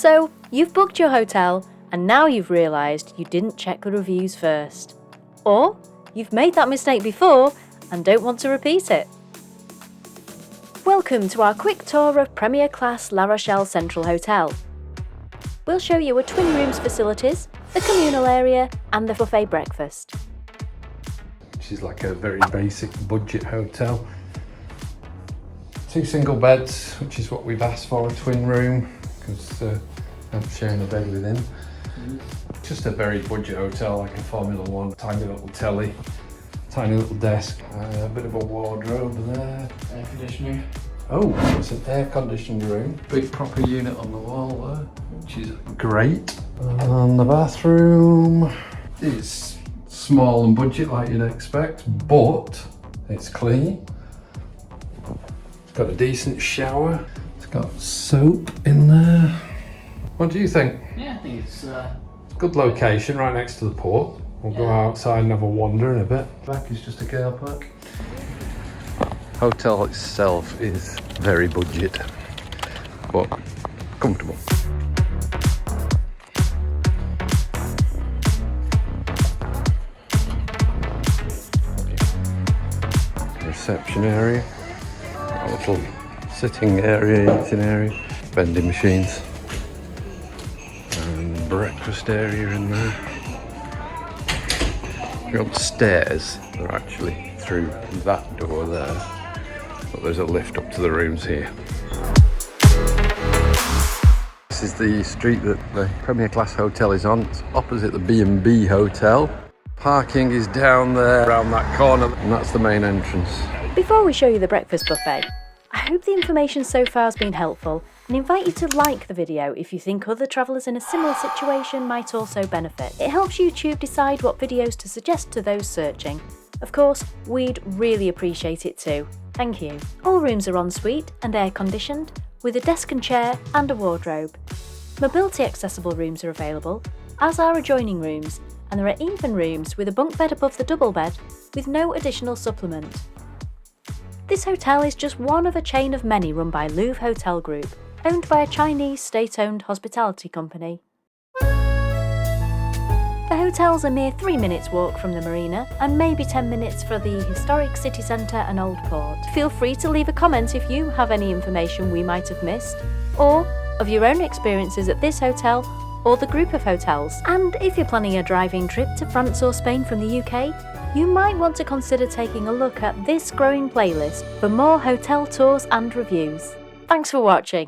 So, you've booked your hotel, and now you've realised you didn't check the reviews first. Or, you've made that mistake before and don't want to repeat it. Welcome to our quick tour of Première Classe La Rochelle Central Hotel. We'll show you a twin rooms facilities, the communal area and the buffet breakfast. Which is like a very basic budget hotel. 2 single beds, which is what we've asked for, a twin room, because I'm sharing a bed with him. Just a very budget hotel, like a Formula 1, tiny little telly, tiny little desk, a bit of a wardrobe there. Air conditioning. Oh, it's an air-conditioned room. Big proper unit on the wall there, which is great. And the bathroom is small and budget like you'd expect, but it's clean. It's got a decent shower. It's got soap in there. What do you think? Yeah, I think it's Good location, right next to the port. We'll go outside and have a wander in a bit. Back is just a car park. Hotel itself is very budget, but comfortable. Reception area, a little sitting area, eating area, vending machines, and breakfast area in there. If you're upstairs, they're actually through that door there, but there's a lift up to the rooms here. This is the street that the Première Classe Hotel is on. It's opposite the B&B Hotel. Parking is down there around that corner, and that's the main entrance. Before we show you the breakfast buffet, I hope the information so far has been helpful and invite you to like the video if you think other travellers in a similar situation might also benefit. It helps YouTube decide what videos to suggest to those searching. Of course, we'd really appreciate it too. Thank you. All rooms are ensuite and air-conditioned, with a desk and chair and a wardrobe. Mobility-accessible rooms are available, as are adjoining rooms, and there are even rooms with a bunk bed above the double bed with no additional supplement. This hotel is just one of a chain of many run by Louvre Hotel Group, owned by a Chinese state-owned hospitality company. The hotel's a mere 3 minutes walk from the marina and maybe 10 minutes for the historic city centre and old port. Feel free to leave a comment if you have any information we might have missed, or of your own experiences at this hotel or the group of hotels. And if you're planning a driving trip to France or Spain from the UK, you might want to consider taking a look at this growing playlist for more hotel tours and reviews. Thanks for watching.